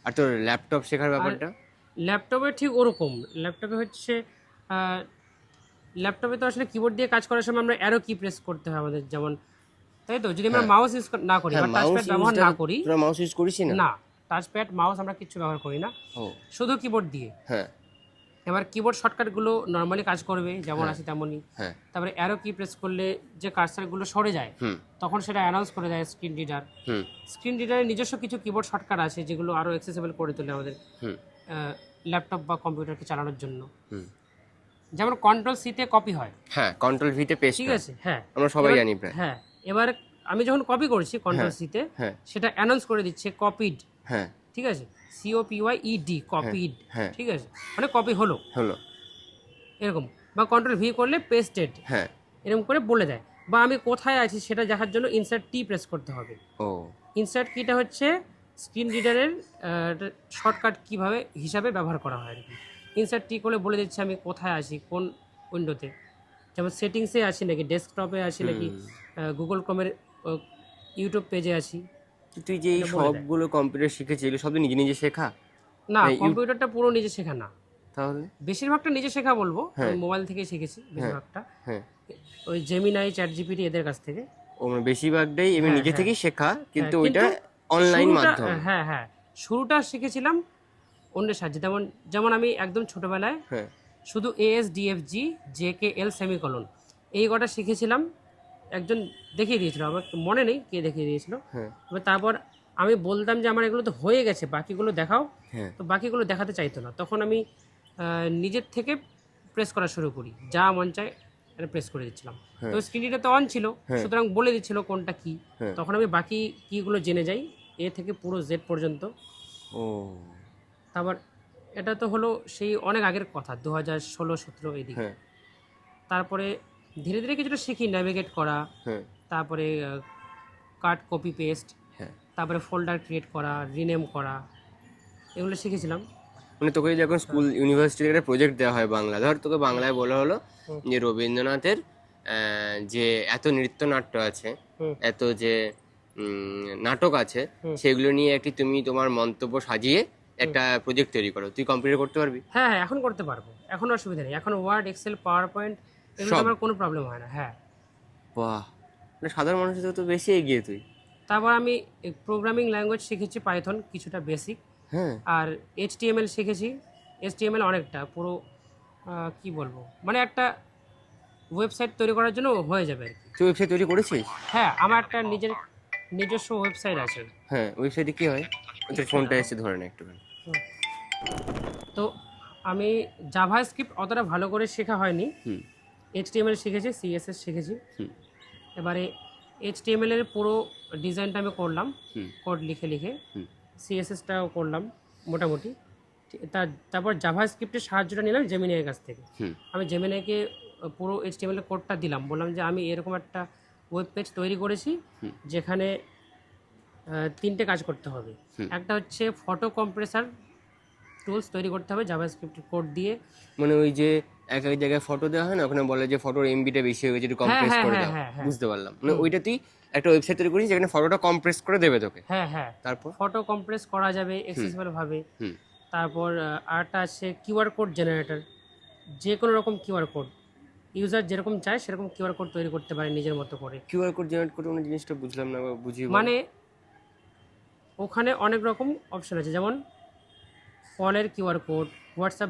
S2: আর তোর ল্যাপটপ শেখার ব্যাপারটা?
S1: ল্যাপটপে ঠিক ওরকম। ল্যাপটপে হচ্ছে ল্যাপটপে তো আসলে কিবোর্ড দিয়ে কাজ করার সময় আমরা অ্যারো কি প্রেস করতে হয় আমাদের, যেমন, তাই তো? যদি আমরা মাউস ইউজ না করি বা টাচপ্যাড ব্যবহার না করি,
S2: তোরা মাউস ইউজ করিস না?
S1: না, টাচপ্যাড মাউস আমরা কিছু ব্যবহার করি না, শুধু কিবোর্ড দিয়ে।
S2: হ্যাঁ।
S1: এবার কিবোর্ড শর্টকাটগুলো নর্মালি কাজ করবে যেমন আছে তেমনই।
S2: হ্যাঁ।
S1: তারপরে অ্যারো কি প্রেস করলে যে কার্সারগুলো সরে যায়, তখন সেটা অ্যানাউন্স করে দেয় স্ক্রিন রিডার। স্ক্রিন রিডারের নিজস্ব কিছু কিবোর্ড শর্টকাট আছে যেগুলো আরও অ্যাক্সেসিবল করে তোলে আমাদের ল্যাপটপ বা কম্পিউটারকে চালানোর জন্য। যেমন কন্ট্রোল সিতে কপি হয়,
S2: হ্যাঁ, কন্ট্রোল ভিতে পেস্ট,
S1: ঠিক আছে? হ্যাঁ,
S2: আমরা সবাই জানি প্রায়।
S1: হ্যাঁ, এবার আমি যখন কপি করছি কন্ট্রোল সিতে, সেটা অ্যানাউন্স করে দিচ্ছে কপিড।
S2: হ্যাঁ, ঠিক
S1: আছে, COPYED, কপিড, ঠিক আছে, মানে কপি হলো এরকম। বা কন্ট্রোল ভি করলে পেস্টেড, হ্যাঁ, এরকম করে বলে দেয়। বা আমি কোথায় আছি সেটা দেখার জন্য ইনসার্ট টি প্রেস করতে হবে। ইনসার্ট কিটা হচ্ছে স্ক্রিন রিডারের শর্টকাট কিভাবে হিসাবে ব্যবহার করা হয় আর কি। ইনসার্ট টি করে বলে দিচ্ছে আমি কোথায় আছি, কোন উইন্ডোতে, যেমন সেটিংসে আছি নাকি, ডেস্কটপে আছি নাকি, গুগল ক্রোমের ইউটিউব পেজে আছি।
S2: তুই যে এই সবগুলো কম্পিউটার শিখেছিলি সব নিজে নিজে শেখা?
S1: না, কম্পিউটারটা পুরো নিজে শেখা না,
S2: তাহলে
S1: বেশিরভাগটা নিজে শেখা বলবো। আমি মোবাইল থেকেই শিখেছি বেশিরভাগটা, ওই জেমিনাই, চ্যাট জিপিটি এদের কাছ থেকে।
S2: ও মানে বেশিরভাগটাই আমি নিজে থেকেই শেখা, কিন্তু ওইটা অনলাইন মাধ্যম।
S1: হ্যাঁ হ্যাঁ, শুরুটা শিখেছিলাম অন্যের সাহায্যে। যেমন আমি একদম ছোটবেলায় শুধু ASDFG JKL সেমিকলন এই কটা শিখেছিলাম, একজন দেখিয়ে দিয়েছিল, আমার মনে নেই কে দেখিয়ে দিয়েছিল। তারপর আমি বলতাম যে আমার এগুলো তো হয়ে গেছে, বাকিগুলো দেখাও, তো বাকিগুলো দেখাতে চাইতো না। তখন আমি নিজের থেকে প্রেস করা শুরু করি, যা মন চায় এটা প্রেস করে দিচ্ছিলাম। তো স্ক্রিনটা তো অন ছিল, সুতরাং বলে দিচ্ছিল কোনটা কি। তখন আমি বাকি কিগুলো জেনে যাই, A থেকে পুরো Z পর্যন্ত। তারপর এটা তো হলো সেই অনেক আগের কথা, 2016-17 এদিকে। তারপরে ধীরে ধীরে কিছুটা শিখি, ন্যাভিগেট করা, তারপরে কাট, কপি, পেস্ট, তারপরে ফোল্ডার ক্রিয়েট করা, রিনেম করা, এগুলো শিখেছিলাম।
S2: মানে তোকে যখন স্কুল ইউনিভার্সিটির একটা প্রজেক্ট দেওয়া হয় বাংলা, ধর তোকে বাংলায় বলা হলো যে রবীন্দ্রনাথের যে এত নৃত্যনাট্য আছে, এত যে নাটক আছে, সেগুলো নিয়ে একটি তুমি তোমার মন্তব্য সাজিয়ে একটা প্রজেক্ট তৈরি করো, তুই কমপ্লিট করতে পারবি?
S1: হ্যাঁ হ্যাঁ, এখন করতে পারবো, এখন অসুবিধা নেই। এখন ওয়ার্ড, এক্সেল, পাওয়ার পয়েন্ট এগুলো আমার কোনো প্রবলেম হয় না। হ্যাঁ, বাহ,
S2: সাধারণ মানুষের তো বেশি এগিয়ে তুই।
S1: তারপর আমি প্রোগ্রামিং ল্যাঙ্গুয়েজ শিখেছি, পাইথন কিছুটা বেসিক, আর HTML শিখেছি। HTML অনেকটা, পুরো কি বলবো, মানে একটা ওয়েবসাইট তৈরি করার জন্য হয়ে যাবে আর কি।
S2: তুই ওয়েবসাইট তৈরি করেছিস?
S1: হ্যাঁ, আমার একটা নিজস্ব ওয়েবসাইট আছে।
S2: হ্যাঁ, ওয়েবসাইটে কি হয়? তোর ফোনটা এসে ধরে না একটুখানি।
S1: হুম। তো আমি জাভাস্ক্রিপ্ট অতটা ভালো করে শেখা হয়নি।
S2: হুম
S1: HTML শিখেছি, CSS শিখেছি।
S2: হুম
S1: এবারে HTML এর পুরো ডিজাইনটা আমি করলাম,
S2: হুম
S1: কোড লিখে লিখে।
S2: হুম
S1: CSSটাও করলাম মোটামুটি। তারপর জাভাস্ক্রিপ্টের সাহায্যটা নিলাম জেমিনাইয়ের কাছ থেকে।
S2: হুম
S1: আমি জেমিনাইকে পুরো HTML এর কোডটা দিলাম, বললাম যে আমি এরকম একটা ওয়েব পেজ তৈরি করেছি যেখানে 3টে কাজ করতে হবে। একটা হচ্ছে ফটো কম্প্রেসার টুলস তৈরি করতে হবে জাভাস্ক্রিপ্ট কোড দিয়ে।
S2: মানে ওই যে এক এক জায়গায় ফটো দেওয়া হয় না, ওখানে বলে যে ফটোর এমবিটা বেশি হয়ে গেছে, একটু কম্প্রেস
S1: হ্যাঁ,
S2: করে
S1: হ্যাঁ,
S2: দাও।
S1: হ্যাঁ, হ্যাঁ।
S2: বুঝতে পারলাম, মানে ওইটা তুই একটা ওয়েবসাইট তৈরি করিস যেখানে ফটোটা কম্প্রেস করে দেবে তোকে।
S1: হ্যাঁ, হ্যাঁ,
S2: তারপর
S1: ফটো কম্প্রেস করা যাবে অ্যাক্সেসিবল ভাবে।
S2: হুম
S1: তারপর আরেকটা আছে কিউআর কোড জেনারেটর। যে কোনো রকম কিউআর কোড ইউজার যেরকম চায় সেরকম কিউআর কোড তৈরি করতে পারে নিজের মতো করে।
S2: কিউআর কোড জেনারেট করে মানে জিনিসটা বুঝলাম না, বুঝিয়ে বল।
S1: মানে ওখানে অনেক রকম অপশন আছে, যেমন কলের কিউআর কোড, হোয়াটসঅ্যাপ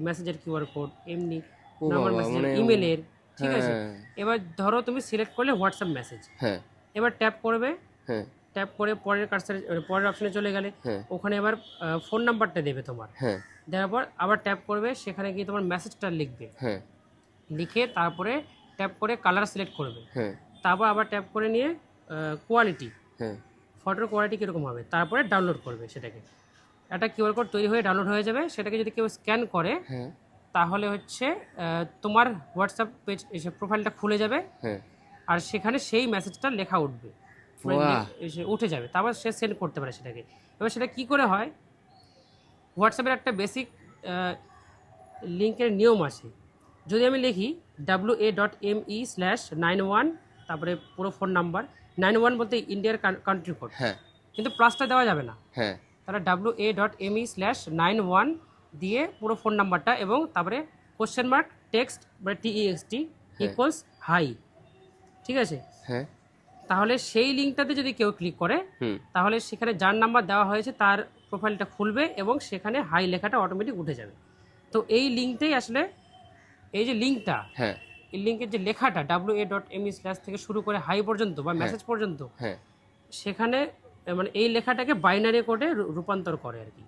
S1: মেসেজের কিউআর কোড, এমনি
S2: ও
S1: নর্মাল
S2: বাবা,
S1: মেসেজের,
S2: মানে
S1: ইমেলের। ঠিক আছে,
S2: হ্যাঁ
S1: এবার ধরো তুমি সিলেক্ট করলে হোয়াটসঅ্যাপ মেসেজ,
S2: হ্যাঁ
S1: এবার ট্যাপ করবে,
S2: হ্যাঁ
S1: ট্যাপ করে পরের কার্সারে পরের অপশনে চলে গেলে
S2: হ্যাঁ
S1: ওখানে এবার ফোন নাম্বারটা দেবে তোমার।
S2: হ্যাঁ
S1: দেওয়ার পর আবার ট্যাপ করবে, সেখানে গিয়ে তোমার মেসেজটা লিখবে,
S2: হ্যাঁ
S1: লিখে তারপরে ট্যাপ করে কালার সিলেক্ট করবে,
S2: হ্যাঁ
S1: তারপর আবার ট্যাপ করে নিয়ে কোয়ালিটি,
S2: হ্যাঁ
S1: ফটোর কোয়ালিটি কীরকম হবে, তারপরে ডাউনলোড করবে সেটাকে। একটা কিউআর কোড তৈরি হয়ে ডাউনলোড হয়ে যাবে, সেটাকে যদি কেউ স্ক্যান করে
S2: হ্যাঁ
S1: তাহলে হচ্ছে তোমার হোয়াটসঅ্যাপ পেজ এসে প্রোফাইলটা খুলে যাবে,
S2: হ্যাঁ
S1: আর সেখানে সেই মেসেজটা লেখা উঠবে, মানে
S2: বাহ।
S1: এসে উঠে যাবে, তারপর সে সেন্ড করতে পারে সেটাকে। এবার সেটা কি করে হয়, হোয়াটসঅ্যাপের একটা বেসিক লিঙ্কের নিয়ম আছে। যদি আমি লিখি wa.me/91, তারপরে পুরো ফোন নাম্বার, 91 বলতে ইন্ডিয়ার কান্ট্রি কোড,
S2: হ্যাঁ
S1: কিন্তু প্লাসটা দেওয়া যাবে না।
S2: হ্যাঁ
S1: তাহলে wa.me/91 দিয়ে পুরো ফোন নাম্বারটা এবং তারপরে কোশ্চেন মার্ক টেক্সট মানে TEXT ইকুয়ালস হাই। ঠিক আছে,
S2: হ্যাঁ
S1: তাহলে সেই লিঙ্কটাতে যদি কেউ ক্লিক করে
S2: হুম
S1: তাহলে সেখানে যার নাম্বার দেওয়া হয়েছে তার প্রোফাইলটা খুলবে এবং সেখানে হাই লেখাটা অটোমেটিক উঠে যাবে। তো এই লিঙ্কটাই আসলে, এই যে লিঙ্কটা,
S2: হ্যাঁ
S1: এই লিঙ্কের যে লেখাটা wa.me/ থেকে শুরু করে হাই পর্যন্ত বা মেসেজ পর্যন্ত,
S2: হ্যাঁ
S1: সেখানে মানে এই লেখাটাকে বাইনারি কোডে রূপান্তর করে আর কি।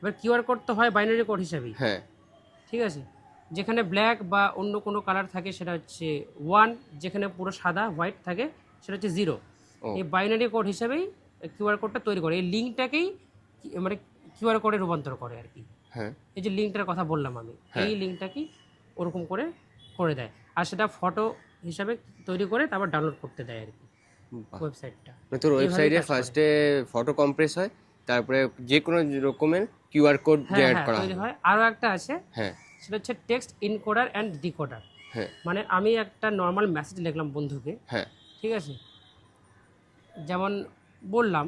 S1: এবার কিউআর কোড তো হয় বাইনারি কোড হিসাবেই।
S2: হ্যাঁ
S1: ঠিক আছে, যেখানে ব্ল্যাক বা অন্য কোনো কালার থাকে সেটা হচ্ছে 1, যেখানে পুরো সাদা হোয়াইট থাকে সেটা হচ্ছে 0।
S2: ও।
S1: এই বাইনারি কোড হিসাবেই কিউআর কোডটা তৈরি করে, এই লিঙ্কটাকেই মানে কিউআর কোডে রূপান্তর করে আর কি।
S2: হ্যাঁ
S1: এই যে লিঙ্কটার কথা বললাম আমি, এই লিঙ্কটাকে ওরকম করে করে দেয়, আর সেটা ফটো হিসাবে তৈরি করে তারপর ডাউনলোড করতে দেয় আর কি
S2: বাহ।
S1: ওয়েবসাইটটা।
S2: মানে তোর ওয়েবসাইটে ফার্স্টে ফটো কম্প্রেস হয়, তারপরে যে কোনো রকমের কিউআর কোড জেনারেট
S1: হ্যাঁ
S2: করা
S1: তৈরি
S2: হয়।
S1: হয়। আরও একটা আছে,
S2: হ্যাঁ
S1: সেটা হচ্ছে টেক্সট ইনকোডার অ্যান্ড ডিকোডার।
S2: হ্যাঁ
S1: মানে আমি একটা নর্মাল মেসেজ লিখলাম বন্ধুকে,
S2: হ্যাঁ
S1: ঠিক আছে, যেমন বললাম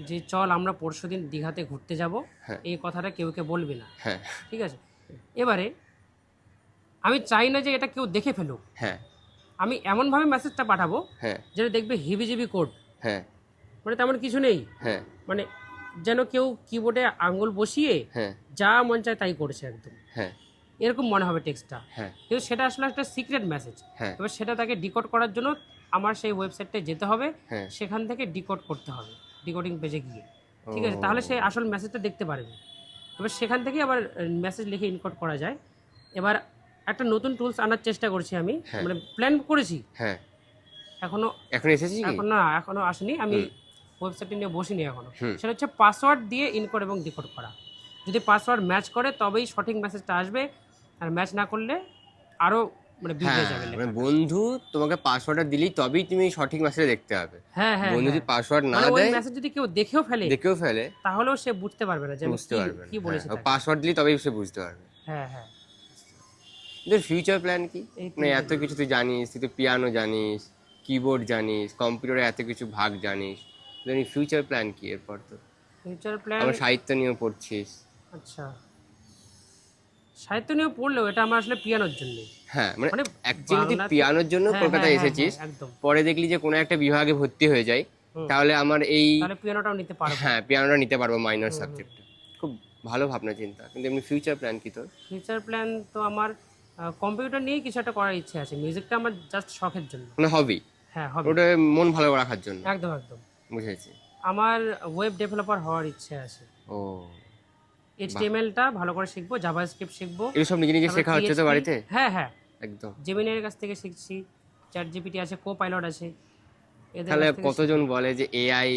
S1: যে চল আমরা পরশুদিন দীঘাতে ঘুরতে যাব,
S2: হ্যাঁ।
S1: এই কথাটা কেউকে বলবি না।
S2: হ্যাঁ
S1: ঠিক আছে, এবারে আমি চাই না যে এটা কেউ দেখে ফেলুক,
S2: হ্যাঁ
S1: আমি এমনভাবে মেসেজটা পাঠাবো
S2: হ্যাঁ
S1: যেটা দেখবে হিবিজিবি কোড,
S2: হ্যাঁ
S1: মানে তেমন কিছু নেই,
S2: হ্যাঁ
S1: মানে যেন কেউ কিবোর্ডে আঙুল বসিয়ে
S2: হ্যাঁ
S1: যা মন চায় তাই করছে একদম,
S2: হ্যাঁ
S1: এরকম মনে হবে টেক্সটটা।
S2: হ্যাঁ
S1: কিন্তু সেটা আসলে একটা সিক্রেট মেসেজ।
S2: হ্যাঁ
S1: এবার সেটা তাকে ডিকোড করার জন্য আমার সেই ওয়েবসাইটে যেতে হবে,
S2: হ্যাঁ
S1: সেখান থেকে ডিকোড করতে হবে ডিকোডিং পেজে গিয়ে। ঠিক আছে, তাহলে সে আসল মেসেজটা দেখতে পারবে। এবার সেখান থেকে আবার মেসেজ লিখে ইনকোড করা যায়। এবার একটা নতুন টুলস আনার চেষ্টা করছি আমি, মানে প্ল্যান করেছি,
S2: হ্যাঁ
S1: এখনো
S2: এখন এসেছি কি?
S1: এখনো আসেনি, আমি ওয়েবসাইটে নিয়ে বসিনি এখনো।
S2: হুম।
S1: সেটা হচ্ছে পাসওয়ার্ড দিয়ে ইনকোড এবং ডিকোড করা। যদি পাসওয়ার্ড ম্যাচ করে তবেই সঠিক মেসেজটা আসবে, আর ম্যাচ না করলে আরও মানে বিগড়ে
S2: হ্যাঁ,
S1: যাবে
S2: মানে
S1: লেখাটা।
S2: বন্ধু তোমাকে পাসওয়ার্ডটা দিলেই তবেই তুমি সঠিক মেসেজ দেখতে পাবে।
S1: হ্যাঁ হ্যাঁ
S2: বন্ধু যদি
S1: হ্যাঁ।
S2: পাসওয়ার্ড না
S1: মানে ওই
S2: দেয়,
S1: মেসেজ যদি কেউ দেখেও ফেলে
S2: দেখেও ফেলে,
S1: তাহলেও সে বুঝতে পারবে না যে আমি
S2: বুঝতে পারবে না।
S1: কি বলেছি তাকে।
S2: পাসওয়ার্ড দিলেই তবেই সে বুঝতে পারবে।
S1: হ্যাঁ হ্যাঁ।
S2: তোর ফিউচার প্ল্যান কি?
S1: এই
S2: মানে এত কিছু তুই জানিস, তুই তো পিয়ানো জানিস, কিবোর্ড জানিস, কম্পিউটারে এত কিছু ভাগ জানিস, ফিউচার প্ল্যান কি এরপর? তো
S1: ফিউচার প্ল্যান,
S2: আবার সাহিত্য নিয়েও পড়ছিস।
S1: আচ্ছা, সাহিত্য নিয়ে পড়লেও এটা আমার আসলে পিয়ানোর জন্য।
S2: হ্যাঁ, মানে
S1: মানে
S2: অ্যাকচুয়ালি তুই
S1: বাংলাতে-
S2: পিয়ানোর জন্য
S1: হ্যাঁ,
S2: কলকাতায়
S1: হ্যাঁ, হ্যাঁ,
S2: এসেছিস,
S1: হ্যাঁ, একদম।
S2: পরে দেখলি যে কোনো একটা বিভাগে ভর্তি হয়ে যায়, তাহলে আমার এই
S1: তাহলে পিয়ানোটাও নিতে পারবো।
S2: হ্যাঁ পিয়ানোটা নিতে পারবো মাইনর সাবজেক্টটা। খুব ভালো ভাবনা চিন্তা, কিন্তু এমনি ফিউচার প্ল্যান কি তোর?
S1: ফিউচার প্ল্যান তো আমার কম্পিউটার নিয়ে কিছু একটা করার ইচ্ছে আছে। মিউজিকটা আমার জাস্ট শখের জন্য।
S2: মানে হবি,
S1: হ্যাঁ, হবে।
S2: ওটা মন ভালো রাখার জন্য।
S1: একদম একদম।
S2: বুঝেছি।
S1: আমার ওয়েব ডেভেলপার হওয়ার ইচ্ছে আছে।
S2: ও,
S1: এইচটিএমএলটা ভালো করে শিখবো, জাভাস্ক্রিপ্ট শিখবো।
S2: এগুলো সব নিজে নিজে শেখা হচ্ছে তো বাড়িতে?
S1: হ্যাঁ হ্যাঁ,
S2: একদম।
S1: জেমিনির কাছ থেকে শিখছি, চ্যাট জিপিটি আছে, কো পাইলট আছে, এদের
S2: তাহলে
S1: কাছ থেকে
S2: কতজন বলে যে এআই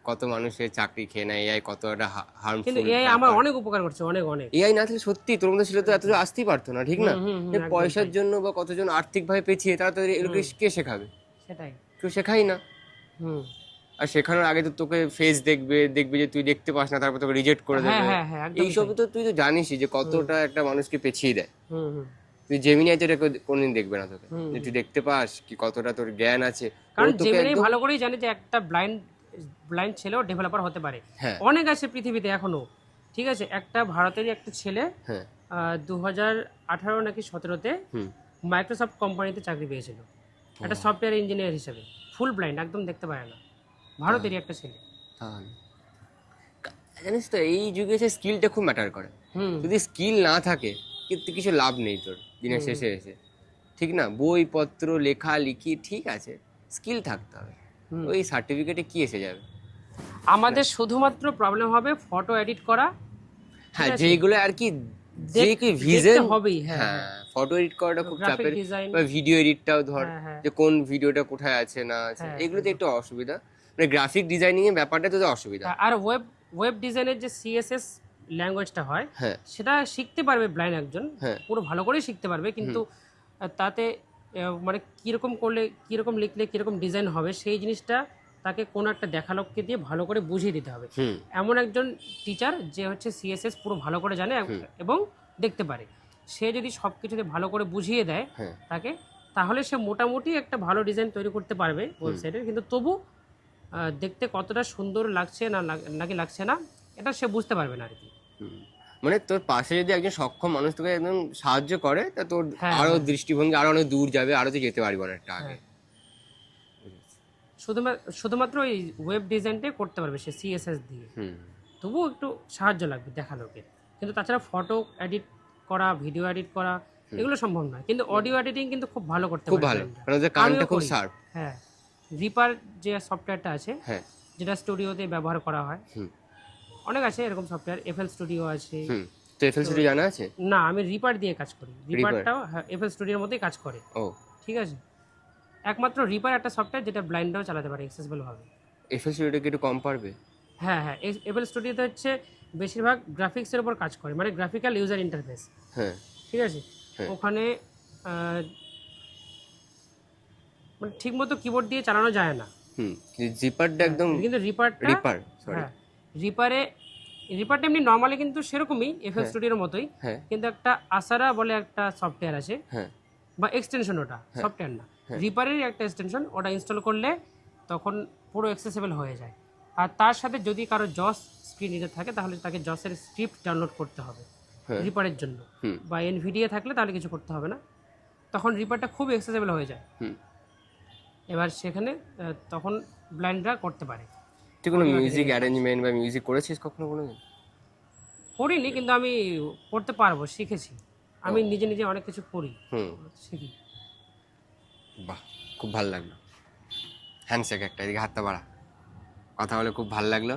S2: কত মানুষের চাকরি খেয়ে নেয়, এআই কতটা হার্মফুল।
S1: কিন্তু এআই আমার অনেক উপকার করছে, অনেক অনেক।
S2: এআই না থাকলে সত্যি তোর মধ্যে ছিল তো এত আসতেই পারতো না, ঠিক না? এই
S1: একদম
S2: পয়সার
S1: তাই।
S2: জন্য বা কতজন আর্থিকভাবে পেছিয়ে, তারা তো এগুলোকে কে শেখাবে?
S1: সেটাই।
S2: কেউ শেখাই না।
S1: হুম।
S2: আর শেখানোর আগে তো তোকে ফেস দেখবে, দেখবে যে তুই দেখতে পাস না, তারপর তোকে রিজেক্ট করে
S1: হ্যাঁ
S2: দেবে।
S1: হ্যাঁ হ্যাঁ, একদম
S2: এইসব
S1: তাই।
S2: তো তুই তো জানিসই যে কতটা একটা মানুষকে পেছিয়ে দেয়।
S1: হুম হুম।
S2: তুই জেমিনাই তো এটা কোনদিন দেখবে না তোকে, যে তুই দেখতে পাস কি কতটা তোর জ্ঞান আছে।
S1: কারণ
S2: ও তোকে
S1: জেমিনি
S2: একদম,
S1: ভালো করেই জানে যে একটা ব্লাইন্ড ছেলেও ডেভেলপার হতে পারে।
S2: হ্যাঁ
S1: অনেক আছে পৃথিবীতে এখনো, ঠিক আছে। একটা ভারতেরই একটা ছেলে
S2: হ্যাঁ
S1: 2018 নাকি 17-তে
S2: হুম
S1: মাইক্রোসফট কোম্পানিতে চাকরি পেয়েছিল, একটা সফটওয়্যার ইঞ্জিনিয়ার হিসেবে। ফুল ব্লাইন্ড, একদম দেখতে পারে না, ভারতেরই একটা ছেলে।
S2: তাহলে জানিস তো এই যুগে এসে স্কিলটা খুব ম্যাটার করে।
S1: হুম।
S2: যদি স্কিল না থাকে কিন্তু কিছু লাভ নেই তোর দিনের শেষে এসে, ঠিক না? বইপত্র লেখা লিখি ঠিক আছে, স্কিল থাকতে হবে। ওই সার্টিফিকেটে কি এসে যাবে?
S1: আমাদের শুধুমাত্র প্রবলেম হবে ফটো এডিট করা।
S2: হ্যাঁ, যেগুলো আর কি, যে কি
S1: দেখতে
S2: ভিজন
S1: হবেই। হ্যাঁ,
S2: হ্যাঁ, ফটো এডিট করাটা খুব
S1: গ্রাফিক
S2: চাপের।
S1: ডিজাইন।
S2: বা ভিডিও এডিটটাও ধর,
S1: হ্যাঁ হ্যাঁ
S2: যে কোন ভিডিওটা কোথায় আছে না আছে,
S1: হ্যাঁ,
S2: এগুলোতে একটু অসুবিধা। মানে গ্রাফিক ডিজাইনিং এর ব্যাপারটা তো অসুবিধা।
S1: আর ওয়েব ডিজাইনের যে সিএসএস ল্যাঙ্গুয়েজটা হয়,
S2: হ্যাঁ
S1: সেটা শিখতে পারবে ব্লাইন্ড একজন,
S2: হ্যাঁ
S1: পুরো ভালো করেই শিখতে পারবে। কিন্তু তাতে মানে কীরকম করলে, কীরকম লিখলে কীরকম ডিজাইন হবে, সেই জিনিসটা তাকে কোনো একটা দেখালোককে দিয়ে ভালো করে বুঝিয়ে দিতে হবে।
S2: হুম
S1: এমন একজন টিচার যে হচ্ছে সিএসএস পুরো ভালো করে জানে এবং দেখতে পারে, সে যদি সব কিছুতে ভালো করে বুঝিয়ে দেয়
S2: হ্যাঁ
S1: তাকে, তাহলে সে মোটামুটি একটা ভালো ডিজাইন তৈরি করতে পারবে ওয়েবসাইটের। কিন্তু তবু দেখতে কতটা সুন্দর লাগছে নাকি লাগছে না, এটা সে বুঝতে পারবে না আর কি।
S2: হুম। মানে তোর পাশে যদি একজন সক্ষম মানুষ তোকে একদম সাহায্য করে, তা তোর
S1: হ্যাঁ,
S2: আরো দৃষ্টিভঙ্গি আরো অনেক দূর যাবে, আরো তুই যেতে পারবি অনেকটা আগে।
S1: শুধুমাত্র ওই ওয়েব ডিজাইনটাই করতে পারবে সে সিএসএস দিয়ে।
S2: হুম
S1: তবুও একটু সাহায্য লাগবে দেখালোকে। কিন্তু তাছাড়া ফটো এডিট করা, ভিডিও এডিট করা, এগুলো সম্ভব নয়। কিন্তু অডিও এডিটিং কিন্তু খুব ভালো করতে
S2: খুব
S1: পারে
S2: ভালো,
S1: ব্লাইন্ডরা।
S2: কারণ ওদের কানটা
S1: আমিও
S2: খুব
S1: করি।
S2: শার্প।
S1: হ্যাঁ, রিপার যে সফটওয়্যারটা আছে,
S2: হ্যাঁ
S1: যেটা স্টুডিওতে ব্যবহার করা হয়,
S2: হুম
S1: অনেক আছে এরকম সফটওয়্যার। এফএল স্টুডিও আছে।
S2: হুম তো এফএল স্টুডিও জানা আছে?
S1: না, আমি রিপার দিয়ে কাজ করি। রিপারটাও এফএল স্টুডিওর মধ্যেই কাজ করে।
S2: ও,
S1: ঠিক আছে। একমাত্র রিপার একটা সফটওয়্যার যেটা ব্লাইন্ডরাও চালাতে পারে অ্যাক্সেসিবল ভাবে।
S2: এফএল স্টুডিওটা কি একটু কম পারবে?
S1: হ্যাঁ হ্যাঁ, এফএল স্টুডিওতে হচ্ছে বেশিরভাগ গ্রাফিক্সের উপর কাজ করে, মানে গ্রাফিক্যাল ইউজার ইন্টারফেস।
S2: হ্যাঁ
S1: ঠিক আছে। ওখানে মানে ঠিকমতো কিবোর্ড দিয়ে চালানো যায় না।
S2: হুম, জিপারটা একদম
S1: কিন্তু রিপারটা,
S2: সরি
S1: হ্যাঁ, রিপারটা এমনি নর্মালি কিন্তু সেরকমই এফএল স্টুডিওর মতোই।
S2: হ্যাঁ
S1: কিন্তু একটা আসারা বলে একটা সফটওয়্যার আছে,
S2: হ্যাঁ
S1: বা এক্সটেনশন, ওটা সফটওয়্যার না, রিপারেরই একটা এক্সটেনশন। ওটা ইনস্টল করলে তখন পুরো অ্যাক্সেসিবল হয়ে যায়। আর তার সাথে যদি কারো জস স্ক্রিন রিডার থাকে, তাহলে তাকে জসের স্ক্রিপ্ট ডাউনলোড করতে হবে রিপারের জন্য। বা এনভিডিয়া থাকলে তাহলে কিছু করতে হবে না, তখন রিপারটা খুব অ্যাক্সেসিবল হয়ে যায়। এবার সেখানে তখন ব্লাইন্ডরা করতে পারে।
S2: তুই কোনো মিউজিক অ্যারেঞ্জমেন্ট বা মিউজিক করেছিস কখনো?
S1: করিনি, কিন্তু আমি করতে পারবো, শিখেছি। আমি নিজে নিজে অনেক কিছু করি, শিখি।
S2: বাহ, খুব ভালো লাগলো। হ্যান্ডশেক একটা, এদিকে হাতটা বাড়া। কথা বলে খুব ভালো লাগলো।